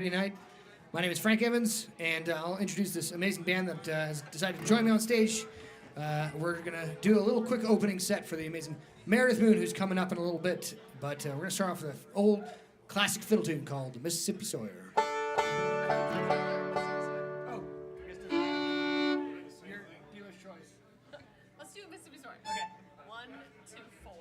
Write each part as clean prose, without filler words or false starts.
Saturday night. My name is Frank Evans, and I'll introduce this amazing band that has decided to join me on stage. We're going to do a little quick opening set for the amazing Meredith Moon, who's coming up in a little bit. But we're going to start off with an old classic fiddle tune called Mississippi Sawyer. Let's do Mississippi Sawyer. Okay. 1, 2, 4.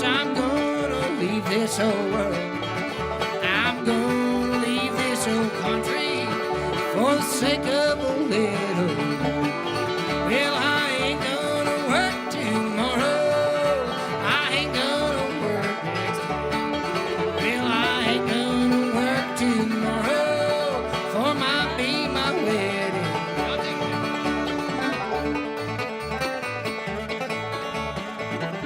I'm gonna leave this old world. I'm gonna leave this old country for the sake of a little. Well, I ain't gonna work tomorrow. I ain't gonna work next week. Well, I ain't gonna work tomorrow for my wedding. I'll take that.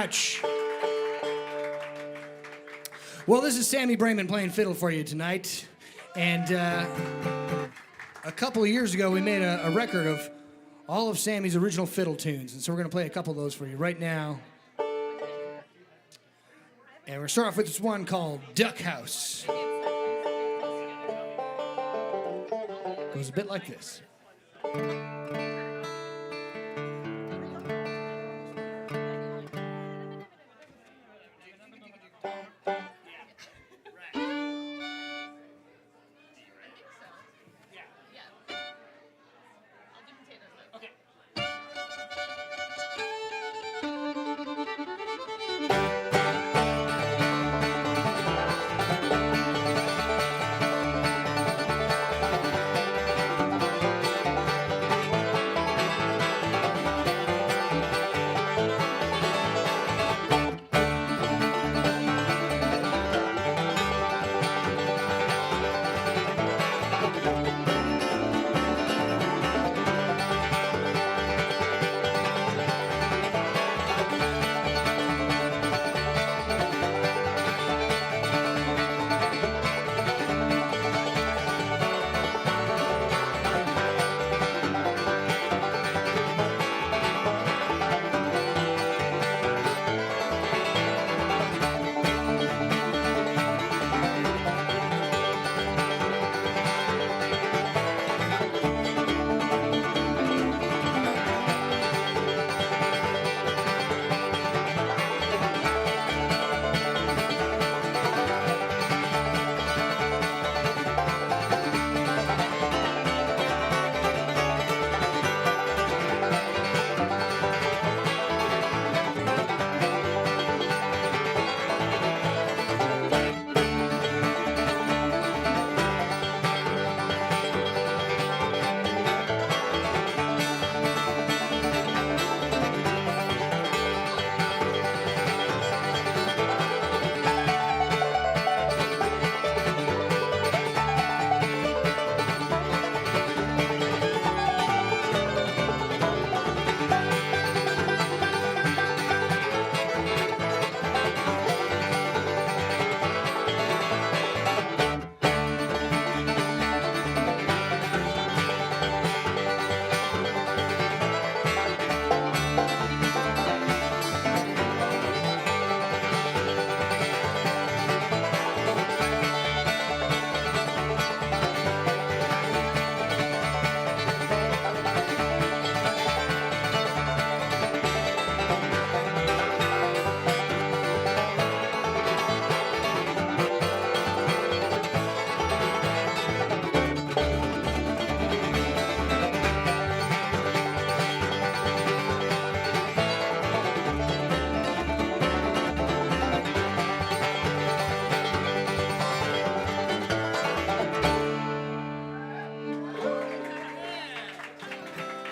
much. Well, this is Sammy Brayman playing fiddle for you tonight. And a couple of years ago, we made a record of all of Sammy's original fiddle tunes. And so we're going to play a couple of those for you right now. And we're going to start off with this one called Duck House. Goes a bit like this.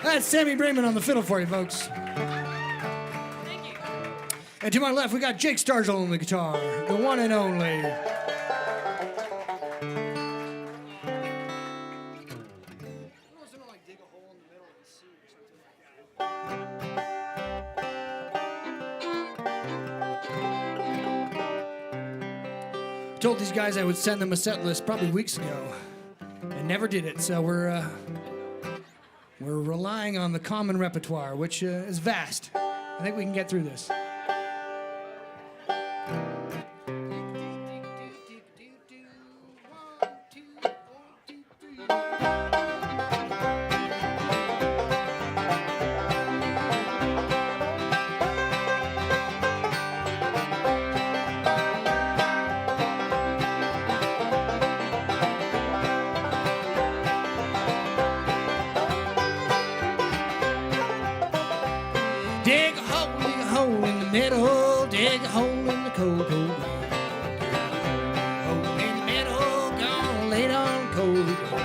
That's Sammy Brayman on the fiddle for you, folks. Thank you. And to my left, we got Jake Starzl on the guitar, the one and only. I told these guys I would send them a set list probably weeks ago, and never did it. So we're relying on the common repertoire, which is vast. I think we can get through this. Dig a hole in the middle, dig a hole in the cold, cold ground. Dig a hole in the middle, gonna lay down cold ground.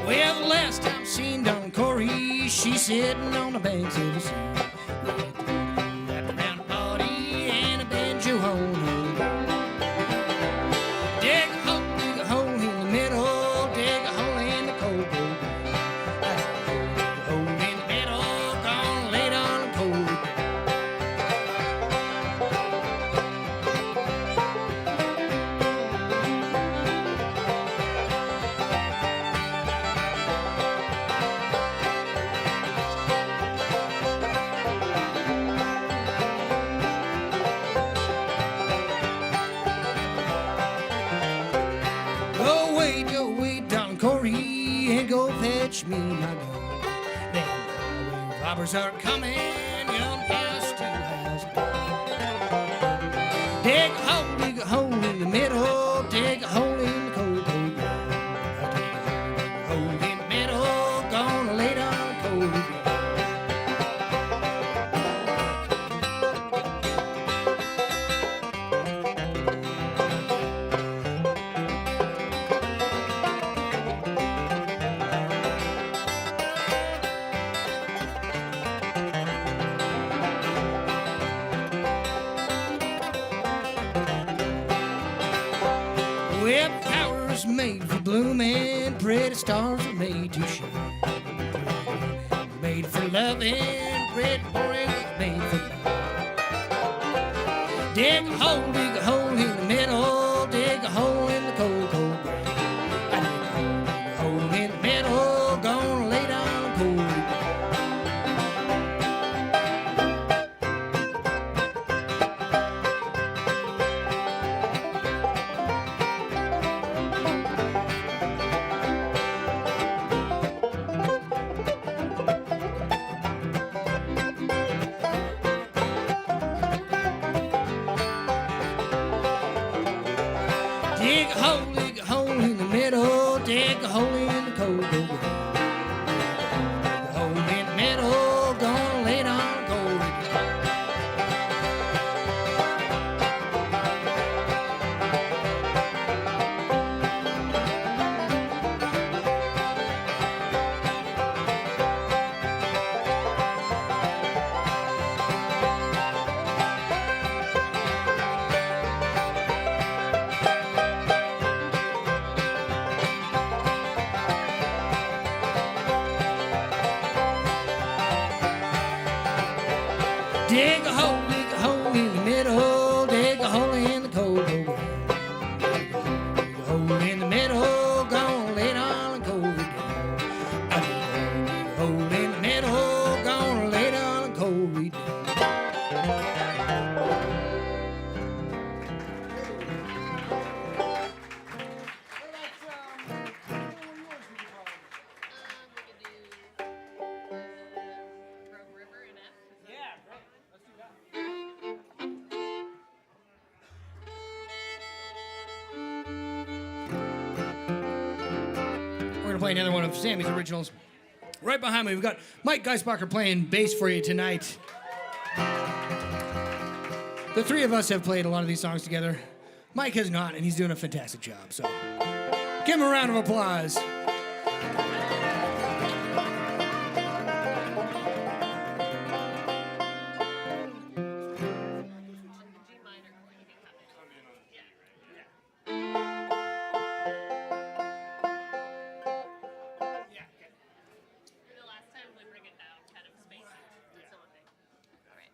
Well, the last time I seen Don Corey, she's sitting on the banks of the sea. Wrapped around the body and a banjo on her. Dig a hole in the middle, dig a hole in the cold, cold ground. Dig a hole in the middle, gonna lay down cold ground. fetch me my gun. Then highway robbers are coming, young gal still has a gun. Dig a hole in the middle, dig a hole in the cold, cold ground. I dig a hole in the middle, gonna lay down cold ground. Well, flowers made for blooming, pretty stars are made to shine. Made for loving, pretty boys made for love. Dig a hole in the middle, dig a hole in the cold, cold ground. I dig a hole in the middle, gonna lay down cold ground. Dig a hole in the middle, dig a hole in the cold, cold ground. Dig a hole in the middle, gonna lay down cold ground. Dig a hole in the middle, dig a hole in the cold, cold ground. Dig a hole in the middle, gonna lay down cold ground. I dig a hole in the middle, gonna lay down cold ground. Rogue River in F. Yeah, right. Let's do that. We're gonna play another one of Sammy's originals. Right behind me, we've got Mike Geisbacher playing bass for you tonight. The three of us have played a lot of these songs together. Mike has not, and he's doing a fantastic job. So, give him a round of applause. G minor chord. You can cut it. Yeah. The last time we bring it down, kind of space. That's the one thing. All right.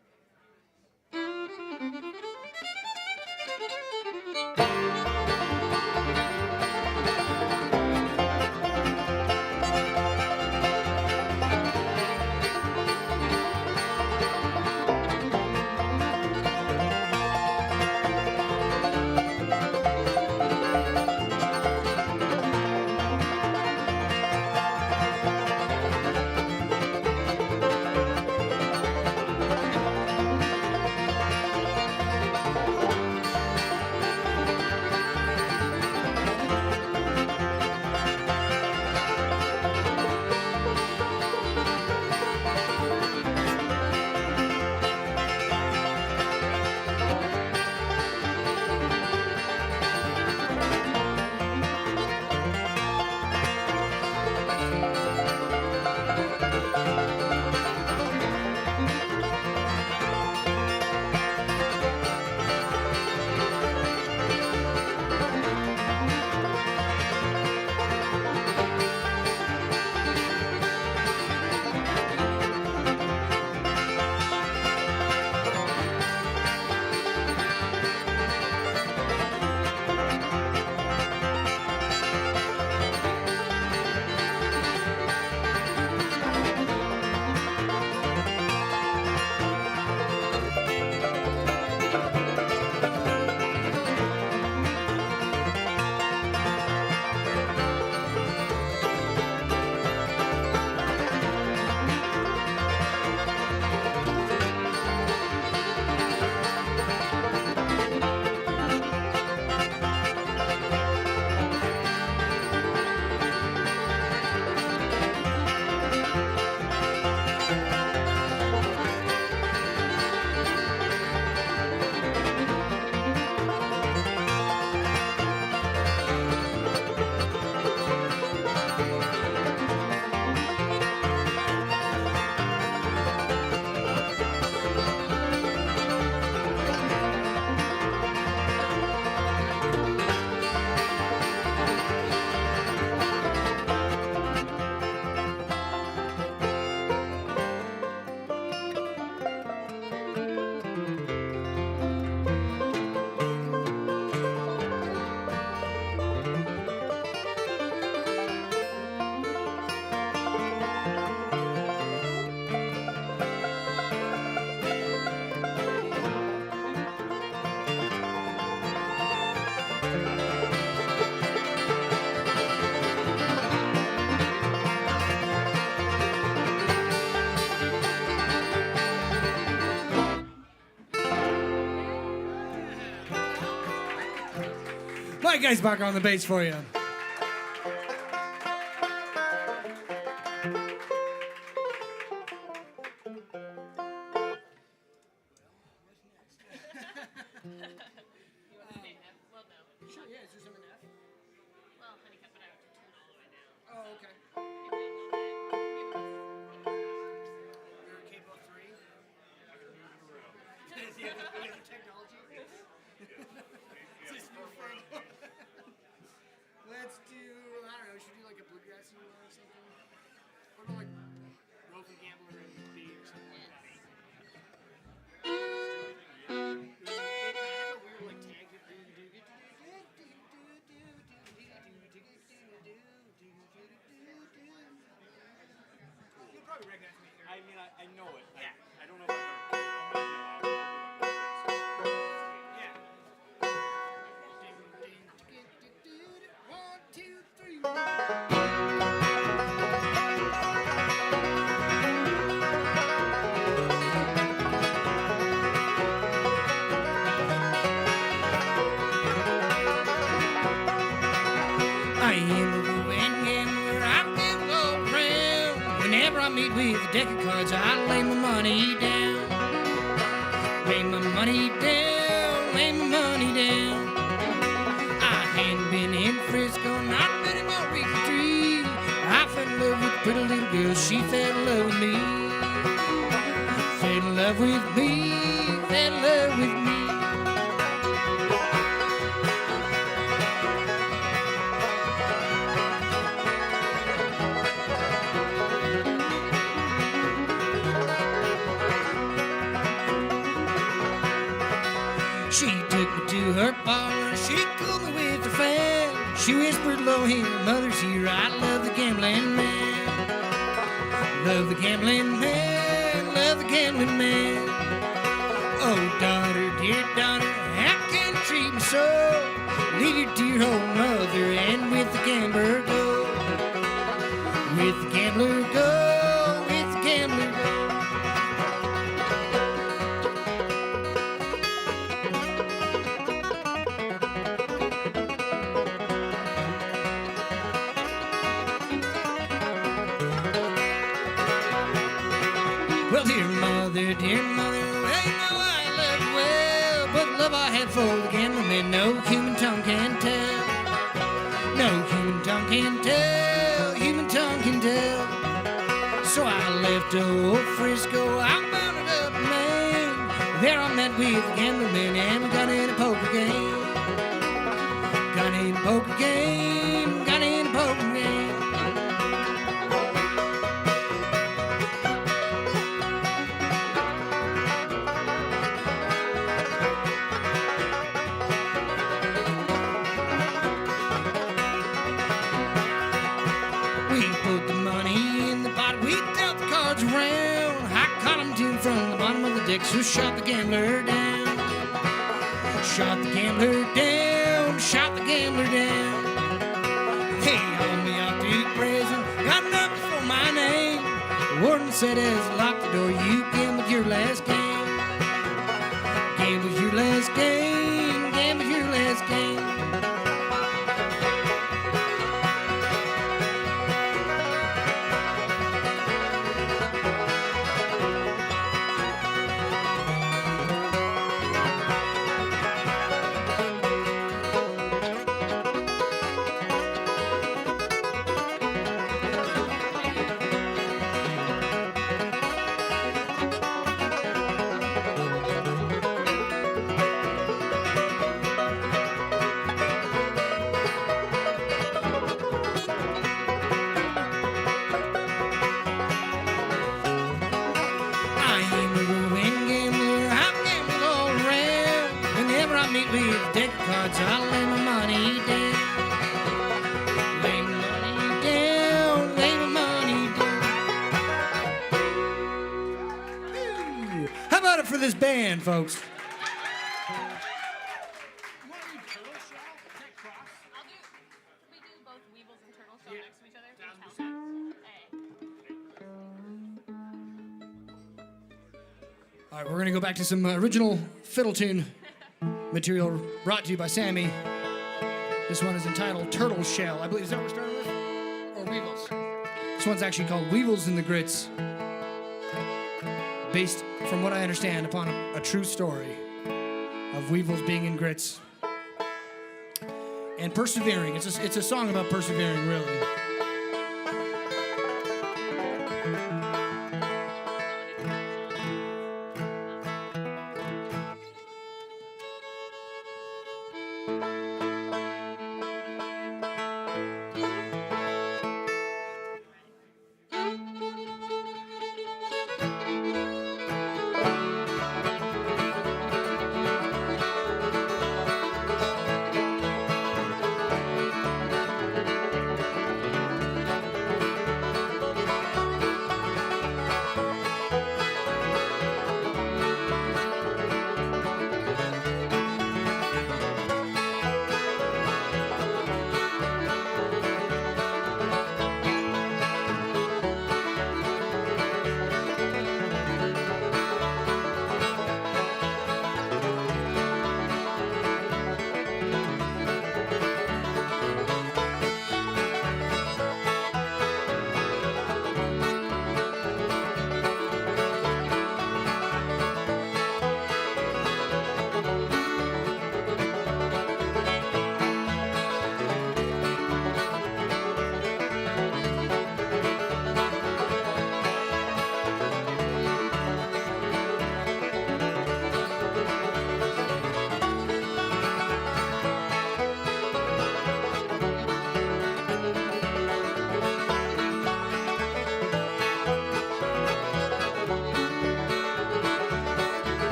Mike Eisbacher on the bass for you. Well, no. Sure, yeah, is there some in F? Well, honey, cut, but I have to turn all the way down. Oh, okay. You're a capo 3? Yeah, the technology. Just for fun. Let's do, I don't know, should we do like a bluegrassy one or something? What about like Rope and Gambler and B or something like that? Weird like tag it. You'll probably recognize me here. I mean, I know it. Yeah. I don't know if I've ever. Yeah. One, two, three. I am a ruined gambler. I gamble all around. Whenever I meet with a deck of cards, I lay my money down. Lay my money down. Lay my money down. I hadn't been in Frisco, not many more weeks or three. I fell in love with a pretty little girl. She fell in love with me. Fell in love with me. Fell in love with me. She took me to her parlor, she cooled me with her fan. She whispered low in her mother's ear, I love the gambling man. Love the gambling man, love the gambling man. Oh, daughter, dear daughter, how can you treat me so? Leave your dear old mother and with the gambler go. With the gambler go, with the gambler go. Well, dear mother, well, you know I love you well, but the love I have for the gambling man, no human tongue can tell. No human tongue can tell, human tongue can tell. So I left old Frisco, I mounted up, man. There I met with the gambling man, and we got in a poker game. Got in a poker game, got in a poker game. We put the money in the pot, we dealt the cards around. I caught him tuned from the bottom of the deck, so shot the gambler down. Shot the gambler down, shot the gambler down. Hey, hauled me out to prison, got numbers for my name. The warden said as I locked the door, you gambled your last game. Gambled your last game, gambled your last game. I am a ruined gambler, I've gambled all around. Whenever I meet with a deck of cards, I lay my money down. Lay my money down, lay my money down. Woo. How about it for this band, folks? I'll do. Can we do both Weebles and Turtle Shell next to each other? Hey. All right, we're going to go back to some original fiddle tune material brought to you by Sammy. This one is entitled Turtle Shell. I believe, is that what we're starting with? Or Weevils? This one's actually called Weevils in the Grits. Based, from what I understand, upon a true story of weevils being in grits. And persevering. It's a song about persevering, really.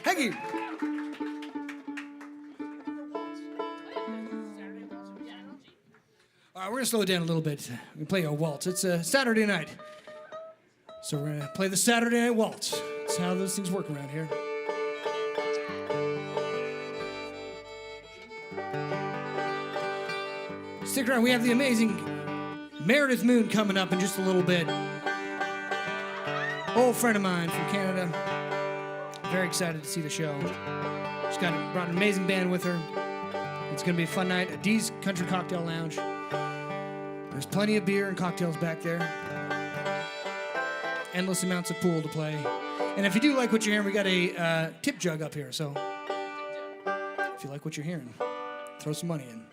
Thank you. All right, we're gonna slow it down a little bit. We play a waltz. It's a Saturday night, so we're gonna play the Saturday Night Waltz. That's how those things work around here. Stick around. We have the amazing Meredith Moon coming up in just a little bit. Old friend of mine from Canada. Very excited to see the show. She's brought an amazing band with her. It's gonna be a fun night at Dee's Country Cocktail Lounge. There's plenty of beer and cocktails back there. Endless amounts of pool to play. And if you do like what you're hearing, we got a tip jug up here. So if you like what you're hearing, throw some money in.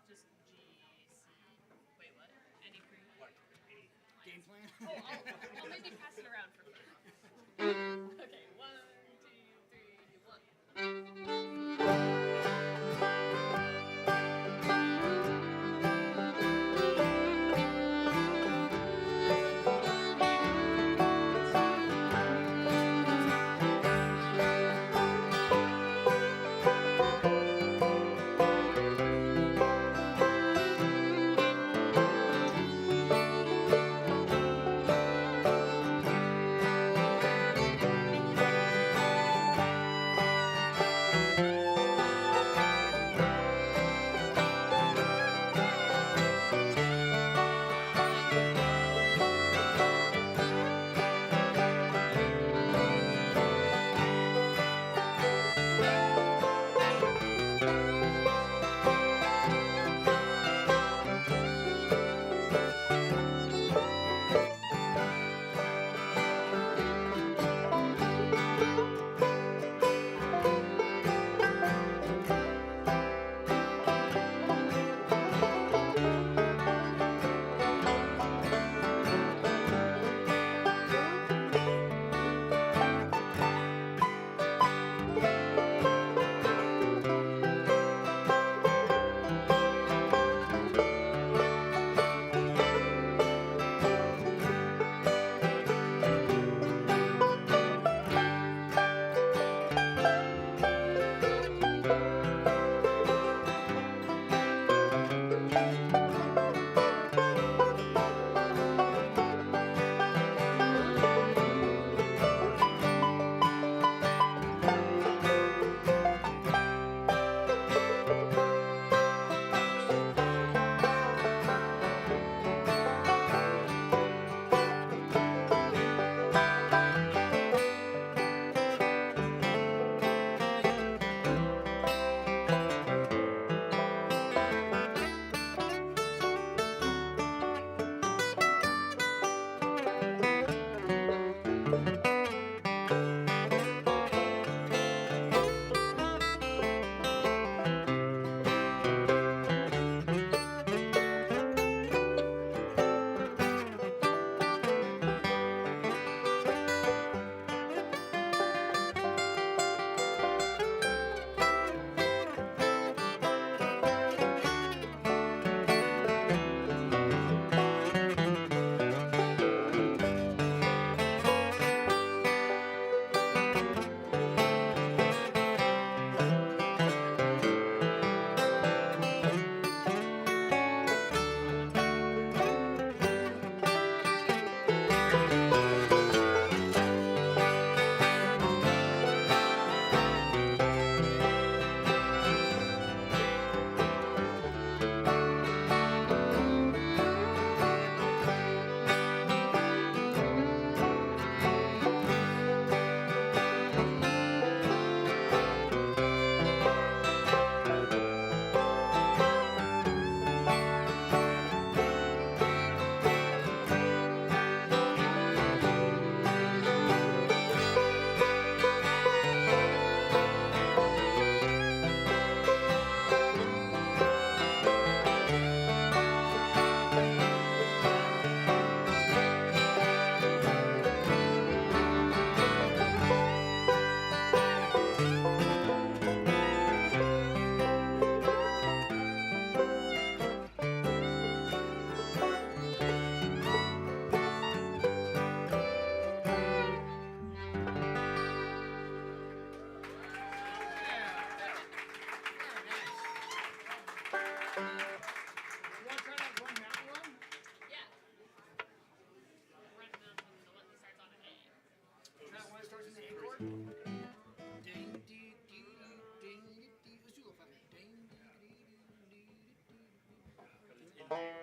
Just GC. Wait, what? Any pre? Game plan? I'll maybe pass it around for fun. Okay, 1, 2, 3, 1.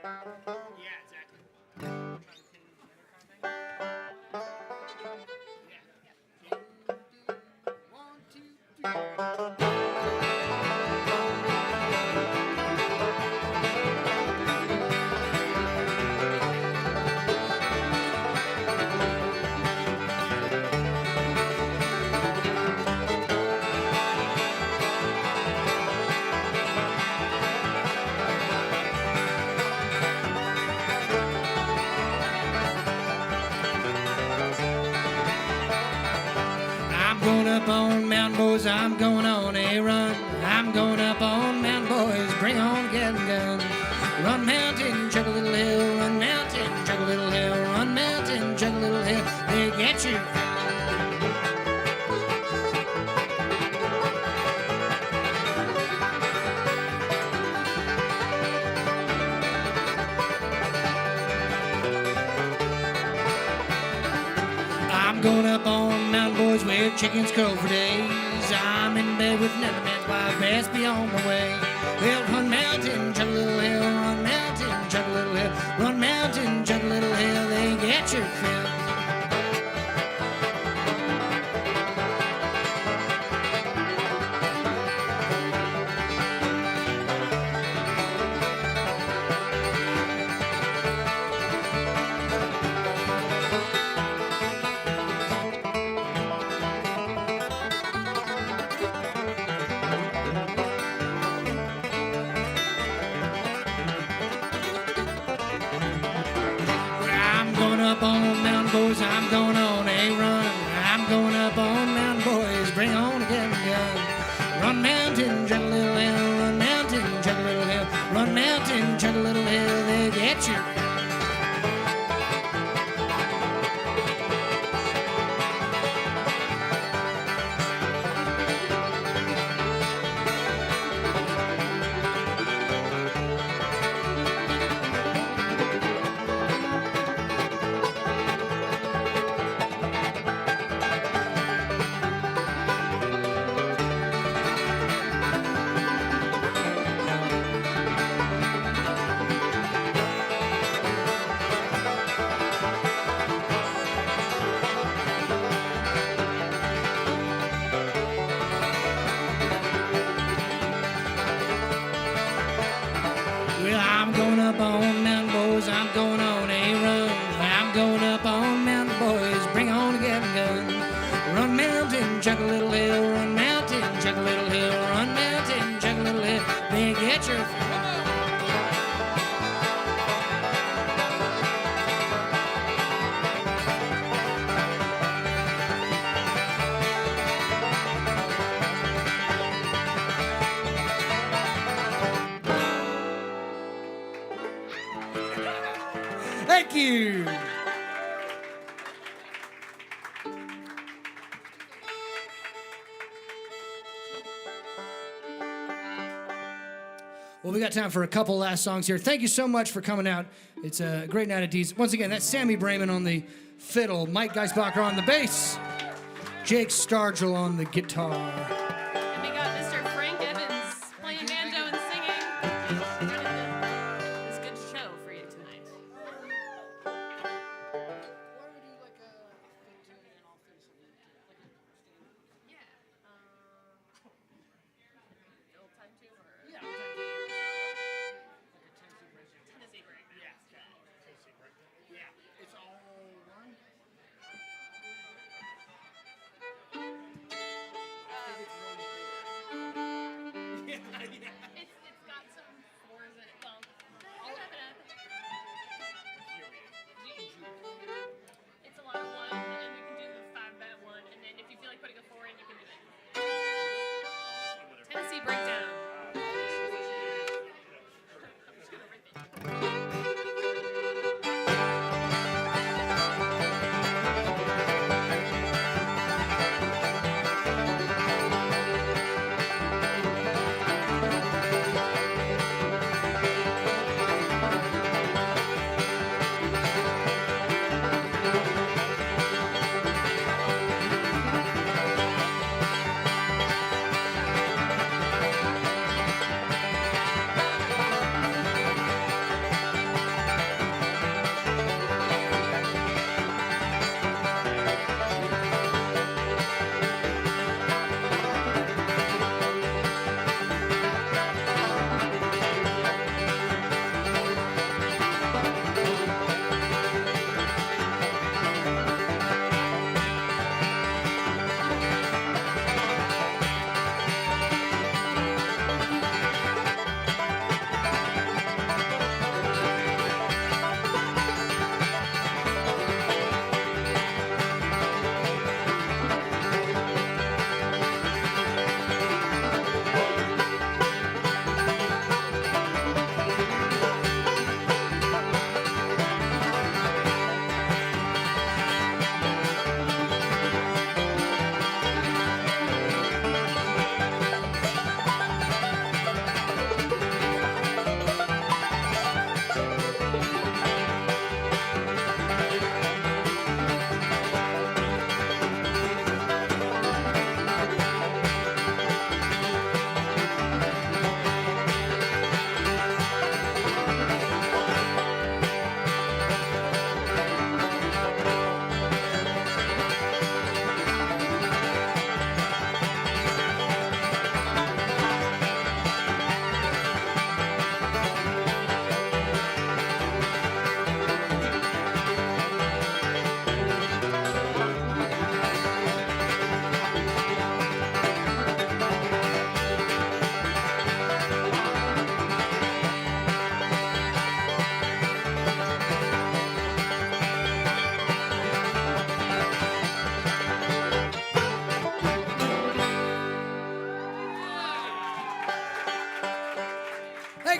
Yeah, exactly. Trying to change the other kind of thing. Yeah. 1, 2, 3. I'm going up on Mountain Boys, I'm going on a run. I'm going up on Mountain Boys, bring on getting gun. Run mountain, chug a little hill, run mountain, chug a little hill, run mountain, chug a little hill. They get you. I'm going up on Mountain Boys where chickens crow for days. I'm in bed with another man's wife, best be on my way. Well, run mountain, chug a little hill, run mountain, chug a little hill, run mountain, chug a little hill, they get your fill. I'm going up on Mountain Boys, I'm going on a run. I'm going up on Mountain Boys, bring on a gun gun. Run mountain, chug a little hill, run mountain, chug a little hill, run mountain, chug a little hill, they get you. Well, I'm going up on Mountain Boys, I'm going on a run. I'm going up on Mountain Boys, bring on a getting gun. Run mountain, chug a little hill, run mountain, chug a little hill, run mountain, chug a little hill, they get your fill. Thank you. Well, we got time for a couple last songs here. Thank you so much for coming out. It's a great night at D's. Once again, that's Sammy Brayman on the fiddle, Mike Geisbacher on the bass, Jake Stargell on the guitar. And we got Mr. Frank Evans playing banjo and singing. It's a good show for you tonight. Yeah. The old time tune or Tennessee break. Yeah, it's all one. I think it's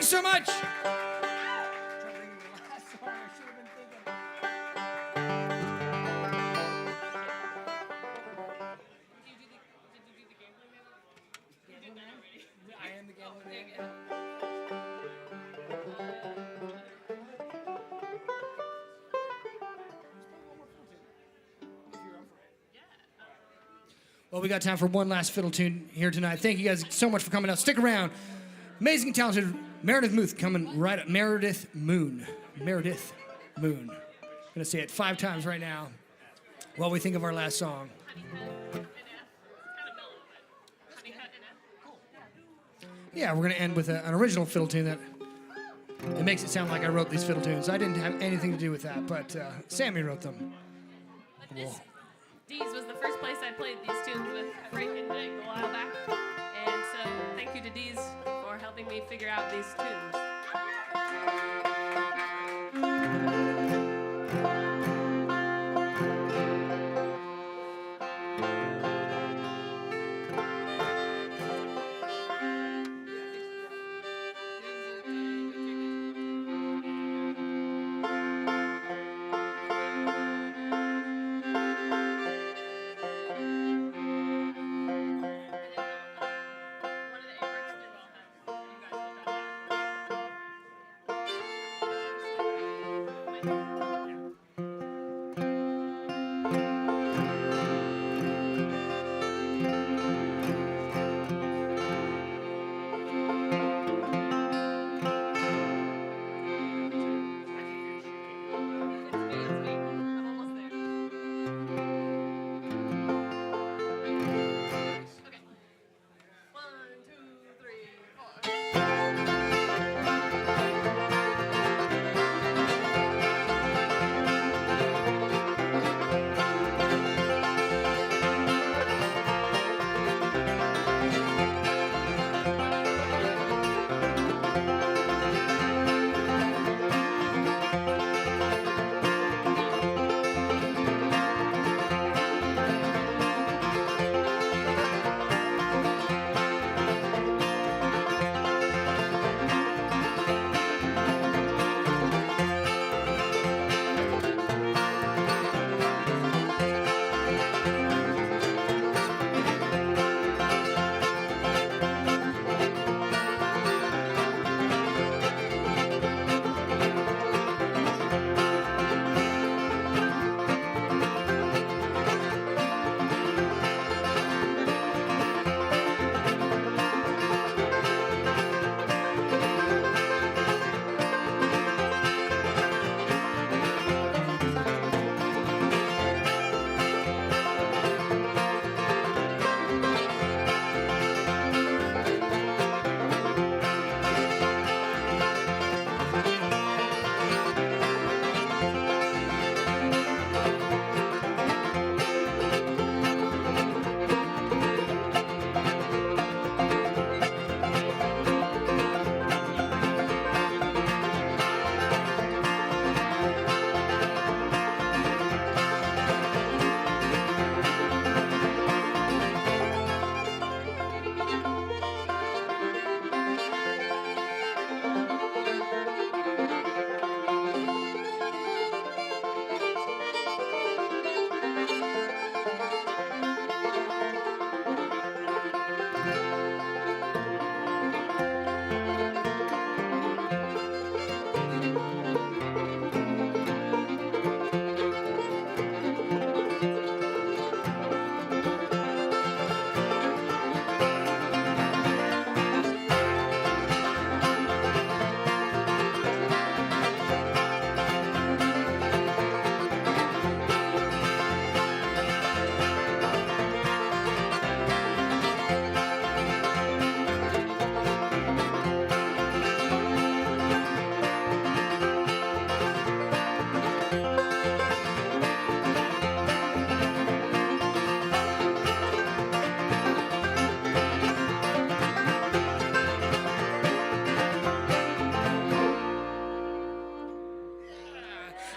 so much. I am the gambling man. Well, we got time for one last fiddle tune here tonight. Thank you guys so much for coming out. Stick around. Amazing, talented Meredith Muth coming right up. Meredith Moon. Meredith Moon. I'm going to say it 5 times right now while we think of our last song. Yeah, we're going to end with an original fiddle tune that it makes it sound like I wrote these fiddle tunes. I didn't have anything to do with that, but Sammy wrote them. This D's was the first place I played these tunes with Frank and Jake a while back. And so thank you to D's for helping me figure out these tunes.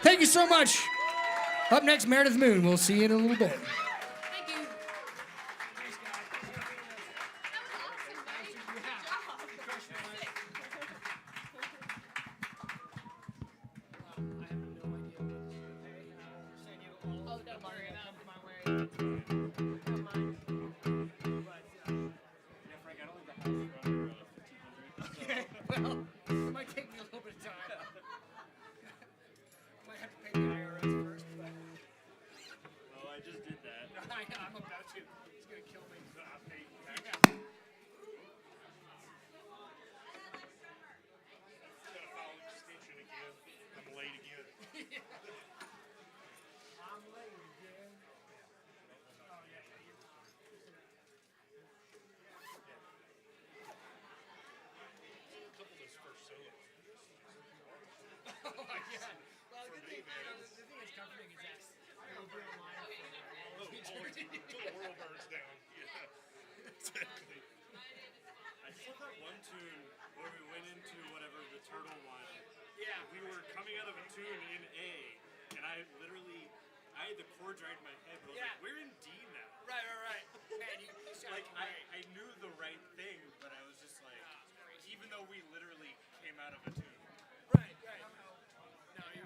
Thank you so much. Up next, Meredith Moon. We'll see you in a little bit. Thank you. That was awesome, guys. Good job. Well, it might take me a little bit of time. Might have to pay the IRS first, but Oh, I just did that. I'm about to. It's gonna kill me. Yeah. Gotta follow the station again. I'm late again. I'm late again. Oh yeah. A couple of those first solos. Oh my god. Well, the good thing, the thing that's comforting is that it'll be online for all of eternity. Until the world burns down. Yeah. Exactly. I just love that one tune where we went into whatever the turtle one. Yeah. We were coming out of a tune in A, and I had the chords right in my head, but I was Yeah. like, we're in D now. Right. Man, you sound Like, great. I knew the right thing, but I was just like, even though we literally came out of a tune. Right. No, you.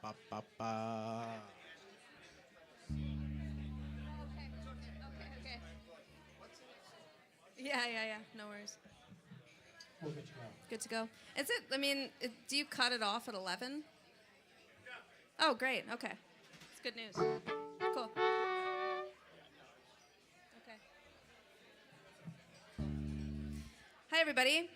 Ba, ba, ba, ba. Okay. Yeah. No worries. We'll get you out. Good to go. Is it? I mean, do you cut it off at 11? Oh, great. Okay. It's good news. Cool. Okay. Hi, everybody.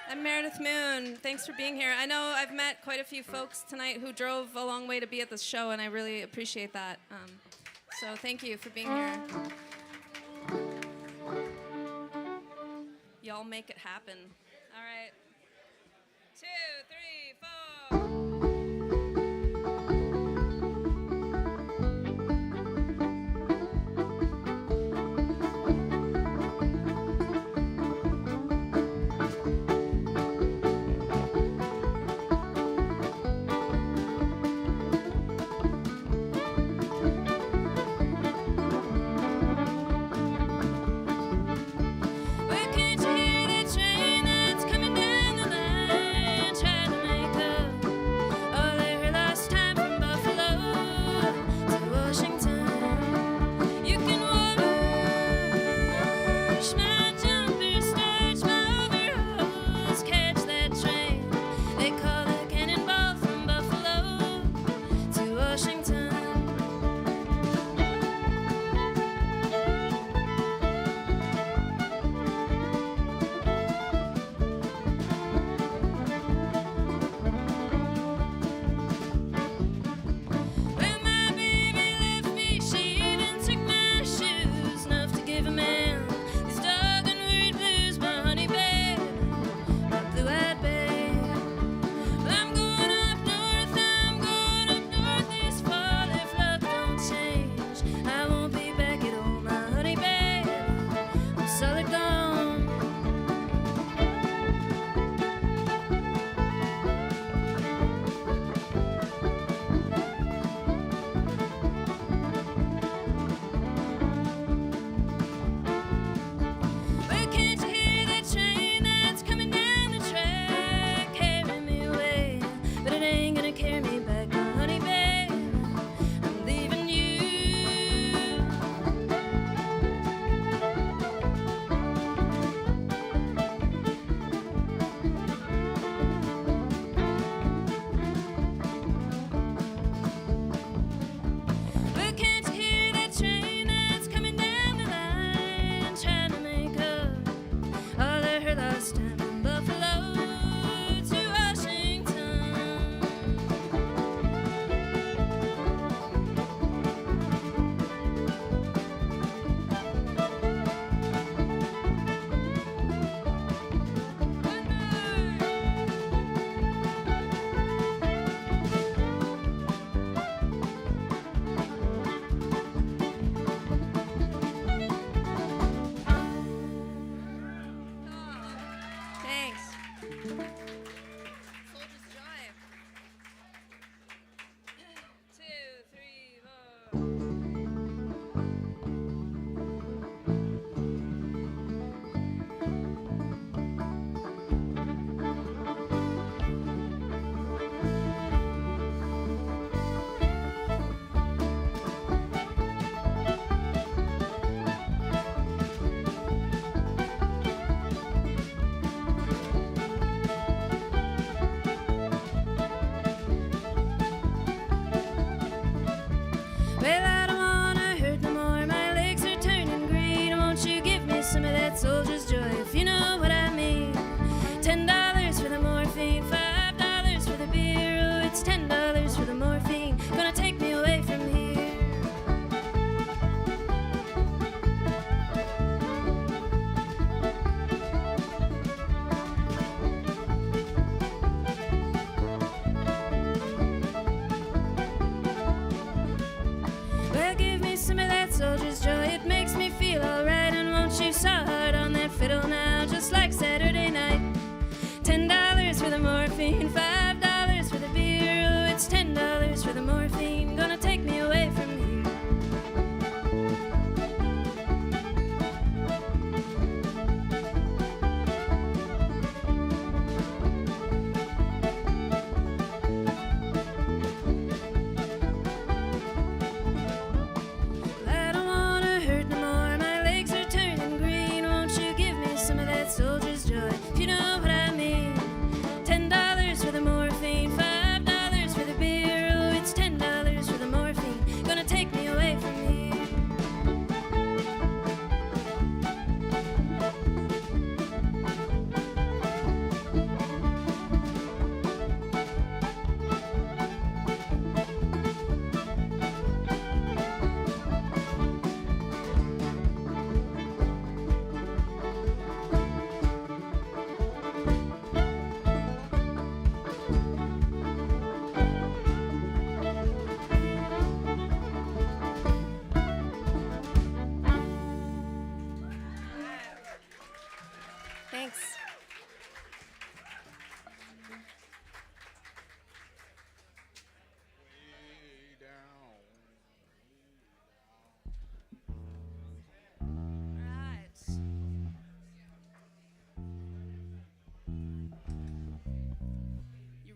I'm Meredith Moon. Thanks for being here. I know I've met quite a few folks tonight who drove a long way to be at this show, and I really appreciate that. So thank you for being here. Y'all make it happen. All right. 2, 3, 4. Well, can't you hear that train?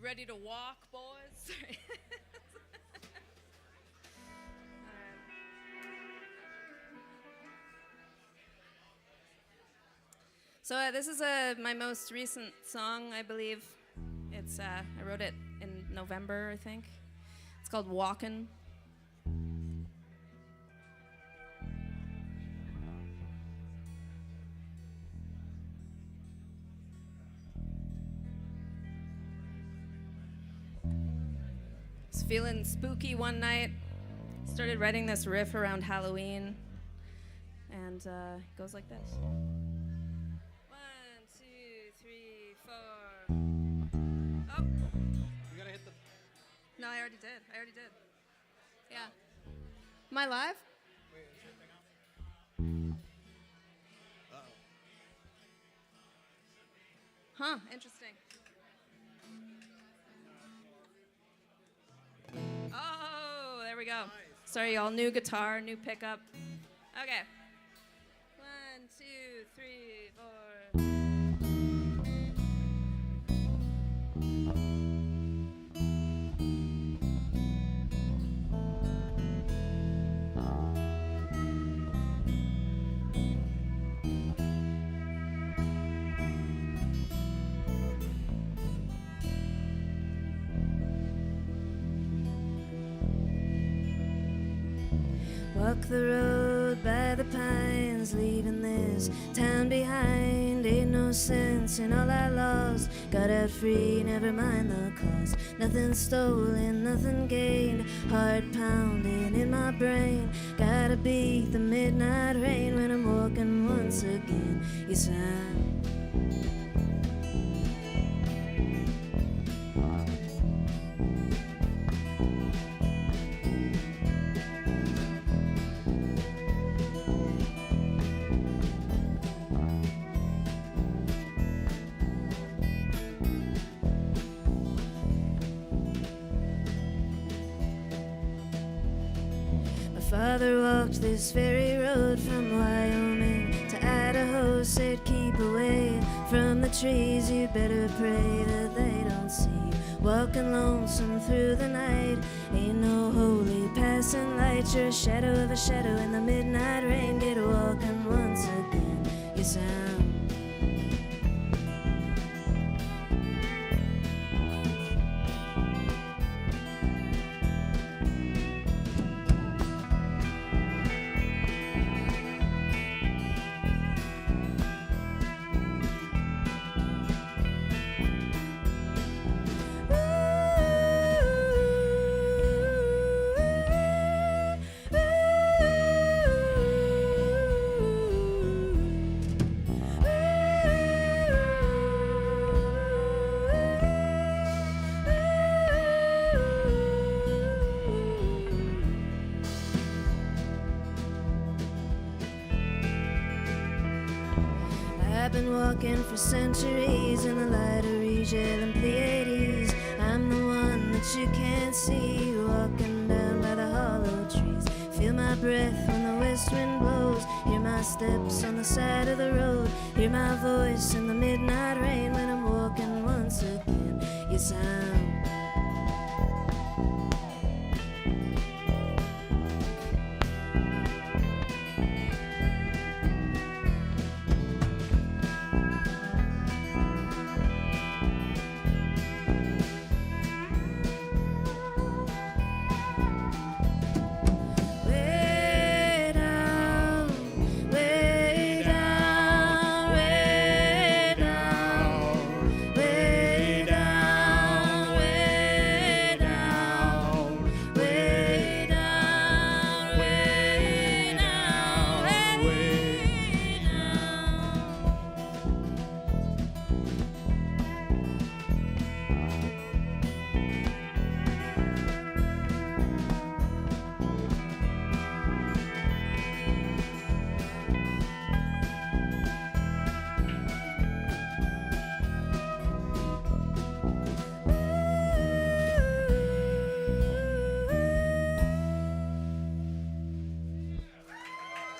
ready to walk, boys? So this is my most recent song, I believe. It's I wrote it in November, I think. It's called Walkin'. Was feeling spooky one night. Started writing this riff around Halloween, and it goes like this. 1, 2, 3, 4. Oh. You gotta hit the. No, I already did. Yeah. Am I live? Wait, is your thing off? Huh, interesting. Oh, there we go. Nice. Sorry, y'all. New guitar, new pickup. Okay. 1, 2, 3, 4. Walk the road by the pines, leaving this town behind. Ain't no sense in all I lost. Got out free, never mind the cost. Nothing stolen, nothing gained. Heart pounding in my brain. Gotta beat the midnight rain when I'm walking once again. Yes, I'm. Father walked this very road from Wyoming to Idaho. Said keep away from the trees, you better pray that they don't see. Walking lonesome through the night, ain't no holy passing light. You're a shadow of a shadow in the midnight rain. Get walking once again, yes I'm. I've been walking for centuries in the light of Rigel and Pleiades. I'm the one that you can't see, walking down by the hollow trees. Feel my breath when the west wind blows. Hear my steps on the side of the road. Hear my voice in the midnight rain when I'm walking once again. Yes, I'm.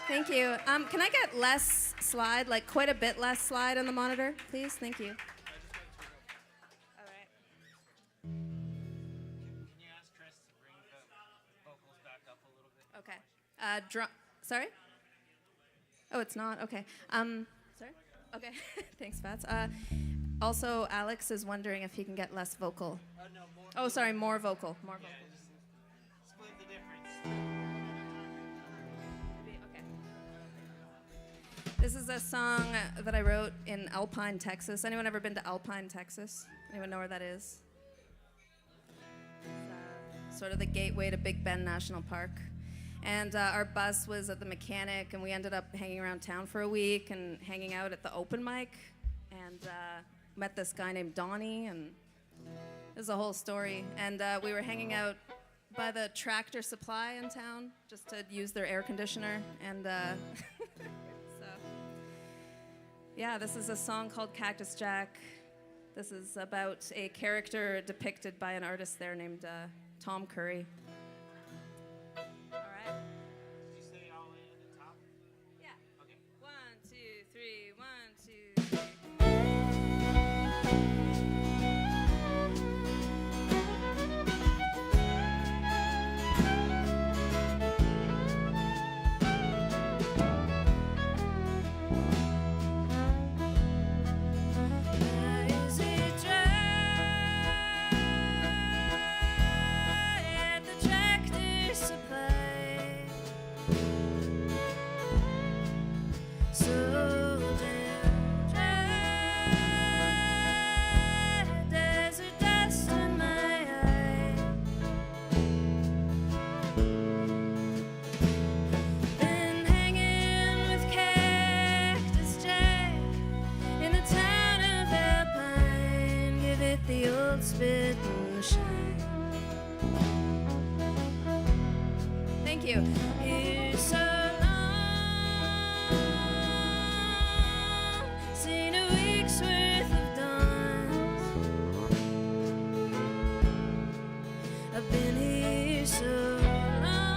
Thank you. Can I get less slide, like quite a bit less slide on the monitor, please? Thank you. All right. Okay. Sorry? Oh, it's not? Okay. Sorry? Okay. Thanks, Fats. Also, Alex is wondering if he can get less vocal. No, more. Oh, sorry, more vocal. More vocal. Just split the difference. Okay. This is a song that I wrote in Alpine, Texas. Anyone ever been to Alpine, Texas? Anyone know where that is? It's sort of the gateway to Big Bend National Park. And our bus was at the mechanic, and we ended up hanging around town for a week and hanging out at the open mic. And met this guy named Donnie, and it was a whole story. And we were hanging out by the Tractor Supply in town just to use their air conditioner. And so, yeah, this is a song called Cactus Jack. This is about a character depicted by an artist there named Tom Curry. All right. Did you say all in at the top? Yeah. Okay. 1, 2, 3, 1, 2, 3. Spit and shine. Thank you. Here's so long, seen a week's worth of dawns. I've been here so long,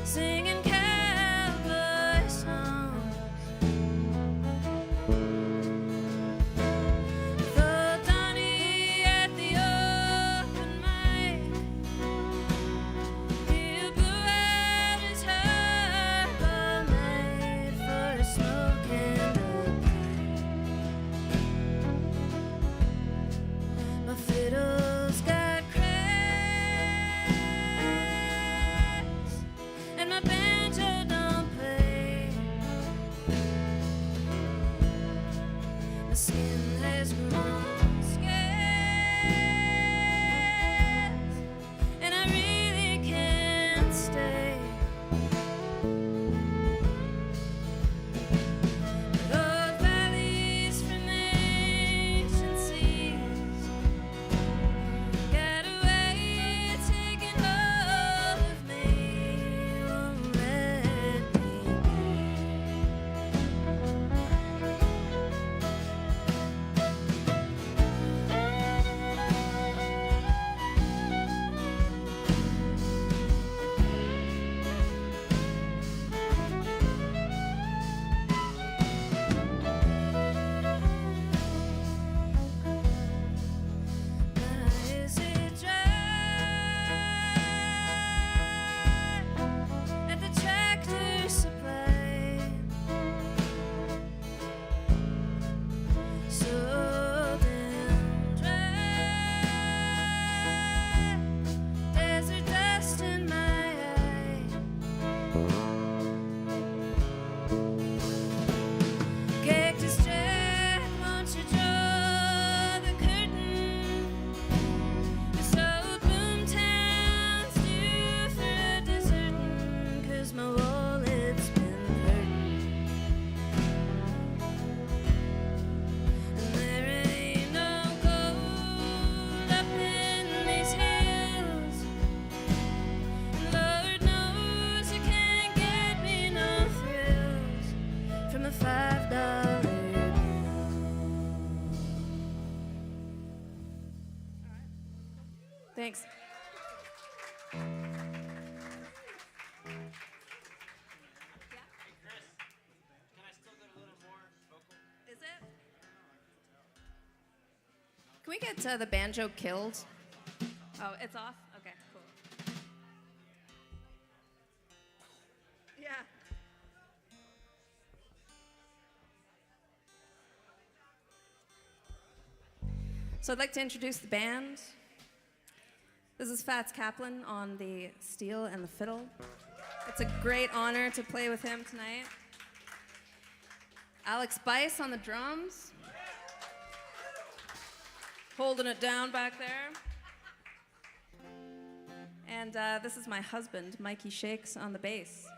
singing cowboy songs. Thanks. Chris, can I still get a little more vocal? Is it? Can we get the banjo killed? Oh, it's off? Okay, cool. So I'd like to introduce the band. This is Fats Kaplan on the steel and the fiddle. It's a great honor to play with him tonight. Alex Bice on the drums. Holding it down back there. And this is my husband, Mikey Shakes, on the bass.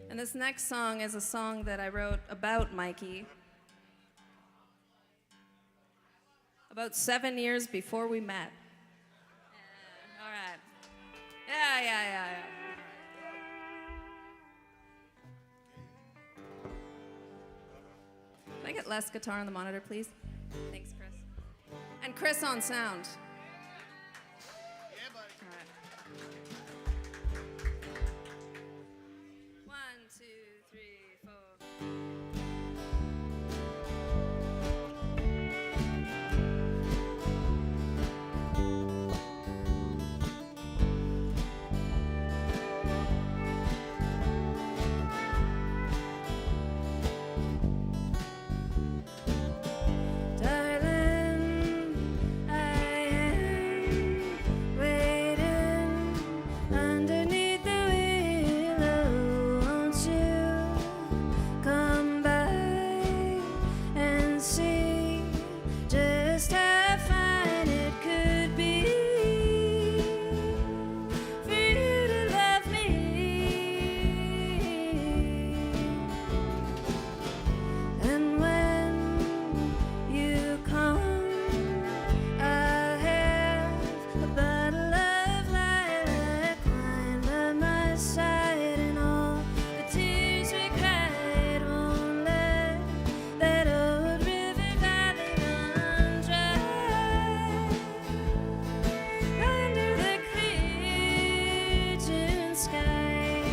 And this next song is a song that I wrote about Mikey about 7 years before we met. Yeah, all right. Yeah. Can I get less guitar on the monitor, please? Thanks, Chris. And Chris on sound. Yeah, buddy. All right. 1, 2, 3, 4. Darling, I am waiting underneath the willow. Won't you come by and see just how fine it could be for you to love me? And when you come, I'll have a bottle of lilac wine by my side, and all the tears we cried won't let that old river valley run dry. Under the clear June sky,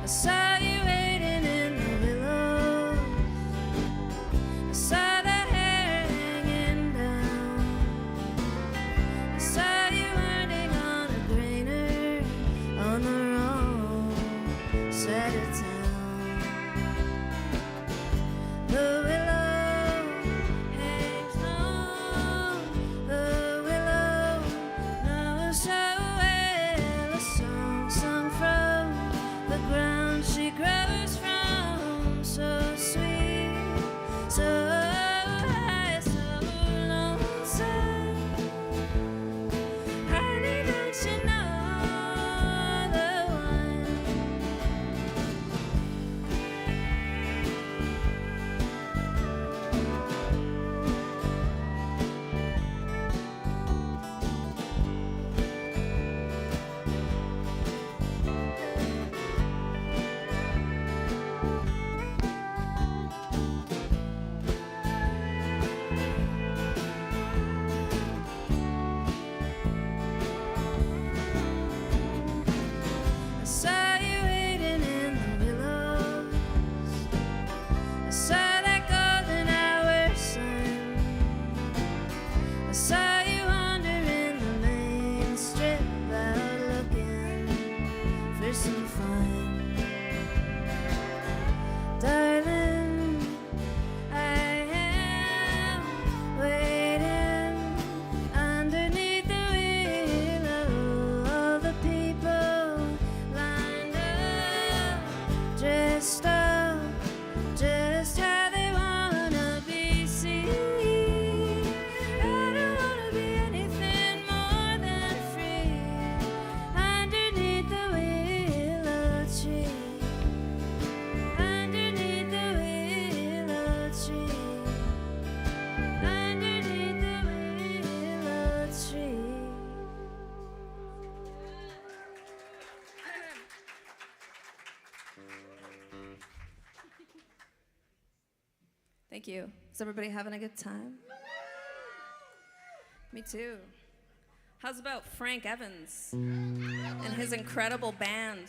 I saw you waiting in the willows. I saw that hair hanging down. I saw you earning on a grainer on the wrong side of town. The willow hangs long. The willow knows so well a song sung from the ground she grows from. So sweet, so high, so lonesome. Honey, don't you know the one? I saw you waiting in the willows. I saw that golden hour sun. I saw you wandering the main strip out looking for some fun. Darling, I am waiting underneath the willow. All the people lined up, dressed up just how they wanna be seen. I don't wanna be anything more than free underneath the willow tree. Underneath the willow tree. Underneath the willow tree. Thank you. Is everybody having a good time? Me too. How's about Frank Evans and his incredible band?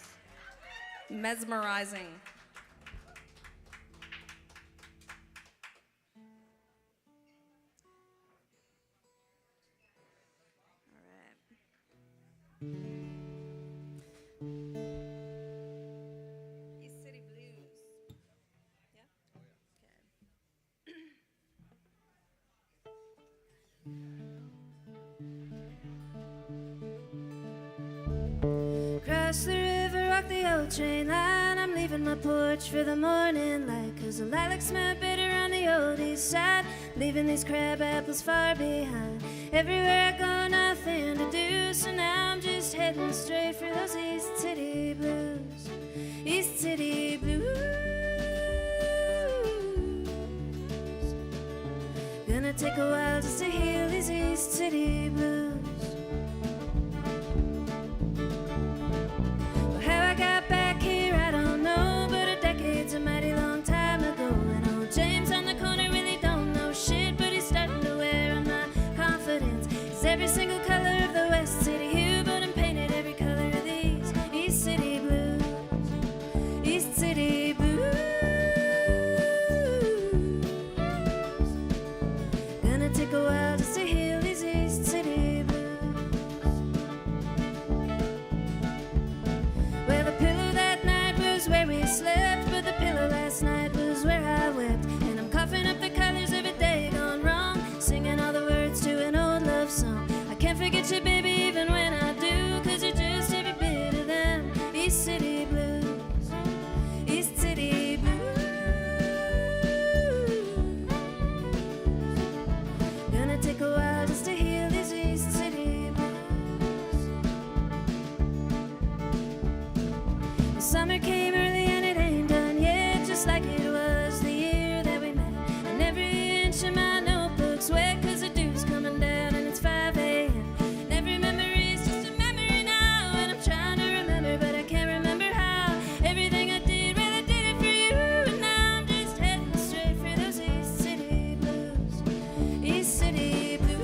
Mesmerizing. All right. East City Blues. old train line. I'm leaving my porch for the morning light, 'cause the lilacs smell better on the old east side. Leaving these crab apples far behind. Everywhere I go, nothing to do, so now I'm just heading straight for those East City blues. East City blues. Gonna take a while just to heal these East City blues. Well, how I got back here, I don't know, but a decade's a mighty long time ago. And old James on the corner really don't know shit, but he's starting to wear on my confidence. He's every single color of the West City hue, but I'm painted every color of these East City blues. East City blues. Gonna take a while just to heal these East City blues. Well, the pillow that night was where we slept, but the pillow last night was where I wept. And I'm coughing up the colors of a day gone wrong, singing all the words to an old love song. I can't forget you, baby, even when I do, 'cause you're just every bit of them East City blues. East City blues. Gonna take a while just to heal these East City blues. The summer came early and it ain't done yet, just like it was the year that we met. And every inch of my notebook's wet, 'cause the dew's coming down and it's 5 a.m. And every memory's just a memory now, and I'm trying to remember, but I can't remember how. Everything I did, well, I did it for you, and now I'm just heading straight for those East City blues. East City blues.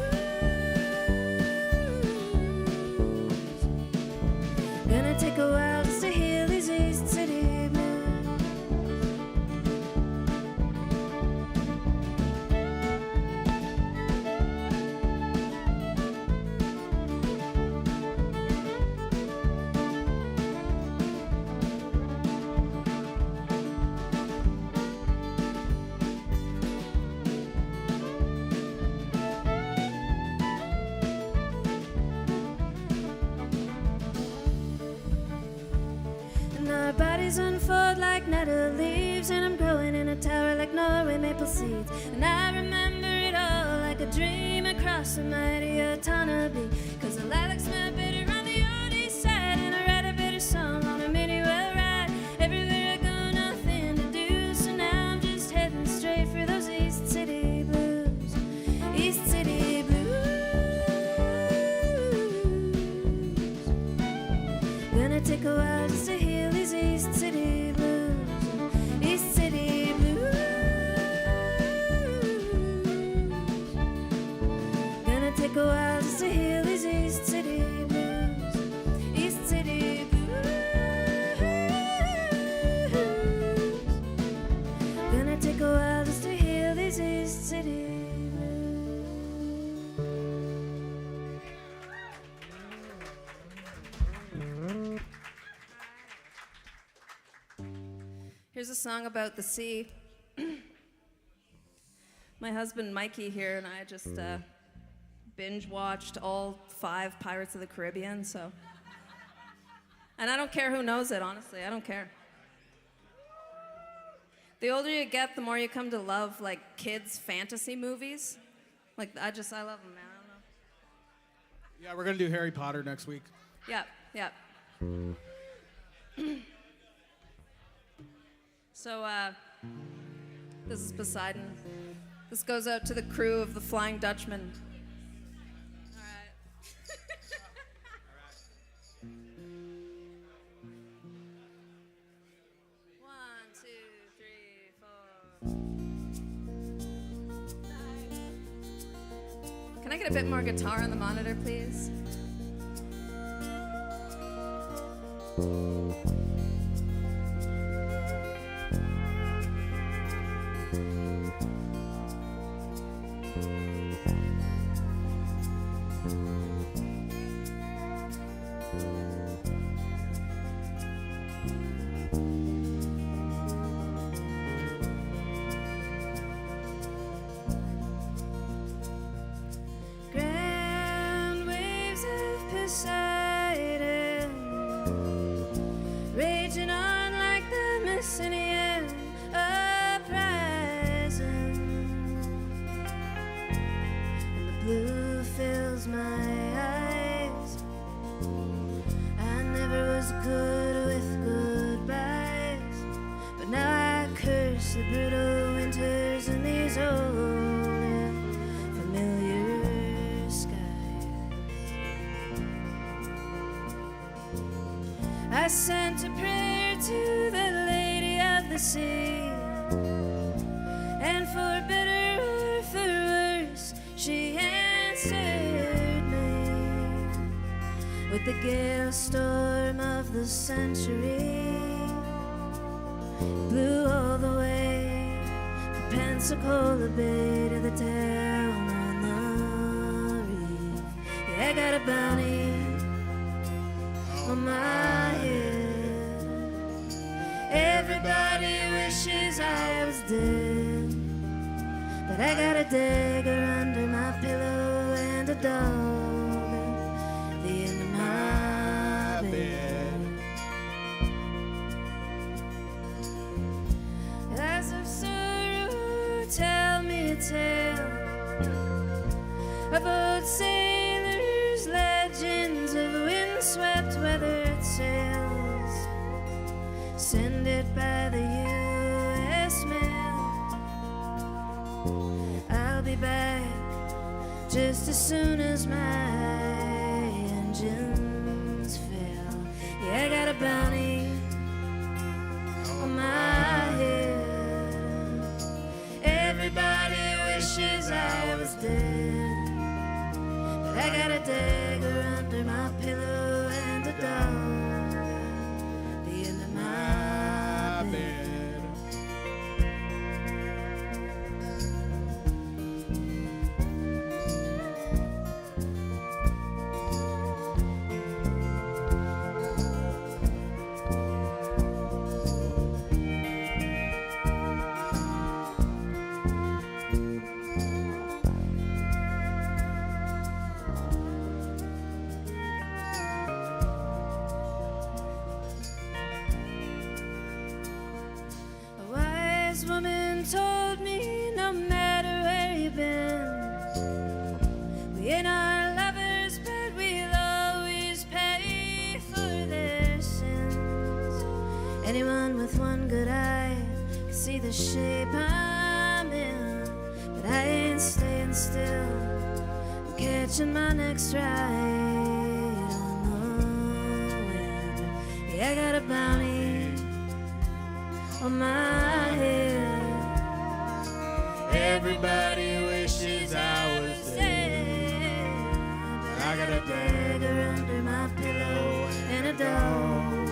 Gonna take a while just to heal these East City blues. And our bodies unfold like nettle leaves, and I'm growing in a tower like Norway maple seeds. And I remember it all like a dream across the mighty Otonabee, 'cause the lilacs smell better on the old east side, and I write a better song on a mini well ride. Everywhere I go, nothing to do, so now I'm just heading straight for those East City blues. East City blues. Gonna take a while just to heal these East City blues. East City blues. Gonna take a while just to heal these East City blues. East City blues. Gonna take a while just to heal these East City blues. Here's a song about the sea. My husband Mikey here and I just binge watched all 5 Pirates of the Caribbean, so. And I don't care who knows it, honestly, I don't care. The older you get, the more you come to love like kids' fantasy movies. Like I love them, man. I don't know. Yeah, we're gonna do Harry Potter next week. Yep, yep. So, this is Poseidon. This goes out to the crew of the Flying Dutchman. All right. One, two, three, four. Can I get a bit more guitar on the monitor, please? Grand waves of Poseidon raging close my eyes. I never was good with goodbyes, but now I curse the brutal winters and these old familiar skies. I sent a prayer to the Lady of the Sea, and for better or for worse, she answered me with the gale storm of the century. Blew all the way from Pensacola Bay to the town on the reef. Yeah, I got a bounty on my head. Everybody wishes I was dead, but I got a dagger under my pillow and a dog at the end of my bed. As of sorrow, tell me a tale of old sailors, legends of windswept weathered sails. Send it by the U.S. mail. I'll be back just as soon as my engines fail. Yeah, I got a bounty on my head. Everybody wishes I was dead, but I got a dagger under my pillow and a dog at the end of my bed. A wise woman told me no matter where you've been, we ain't our lovers, but we'll always pay for their sins. Anyone with one good eye can see the shape I'm in, but I ain't staying still. I'm catching my next ride on the wind. Yeah, I got a bounty on my head. Everybody wishes I was dead, but I got a dagger under my pillow and a dog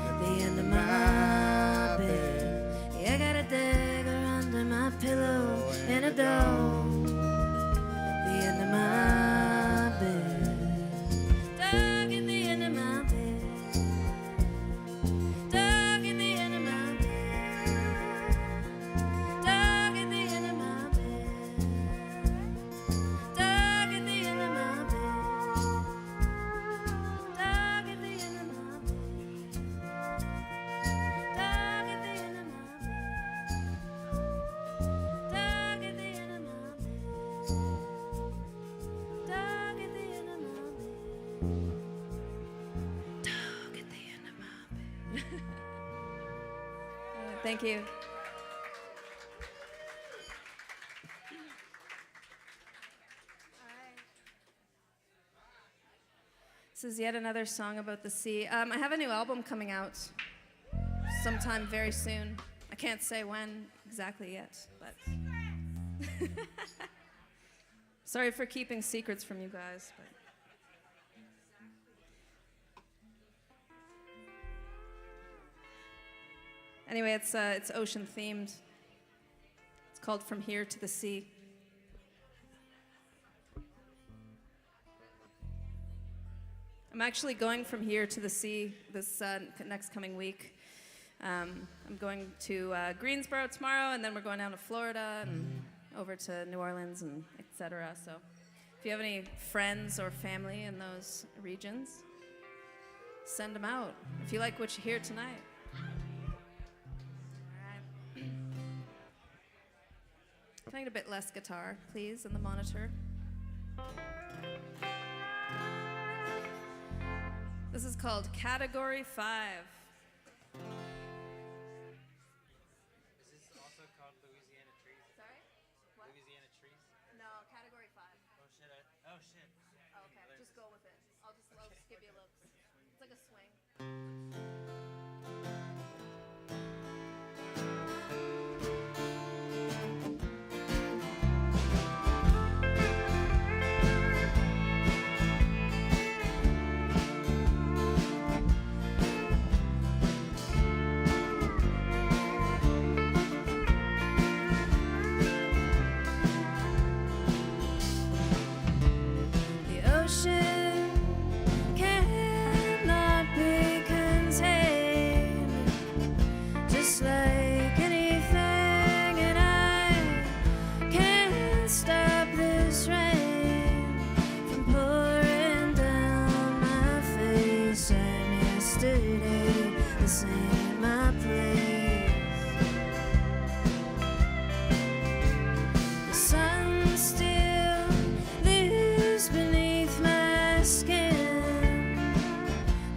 at the end of my bed. Yeah, I got a dagger under my pillow and a dog at the end of my bed. Dog at the end of my bed. Dog at the end of my bed. Dog at the end of my bed. Dog at the end of my bed. Dog at the end of my bed. Dog at the end of my bed. Dog at the end of my bed. Dog at the end of my bed. Dog at the end of my bed. Thank you. This is yet another song about the sea. I have a new album coming out sometime very soon. I can't say when exactly yet, but sorry for keeping secrets from you guys. But anyway, it's ocean themed. It's called From Here to the Sea. I'm actually going from here to the sea this next coming week. I'm going to Greensboro tomorrow, and then we're going down to Florida and over to New Orleans and etc. So if you have any friends or family in those regions, send them out if you like what you hear tonight. All right. Playing a bit less guitar, please, in the monitor. This is called Category 5. Is this also called Louisiana trees? Sorry? What? Louisiana trees? No, Category 5. Oh shit! Oh shit! Oh, okay, just go with it. I'll just give you a look. It's like a swing. The ocean cannot be contained, just like anything, and I can't stop this rain from pouring down my face. I'm yesterday, this ain't my place. The sun still lives beneath my skin,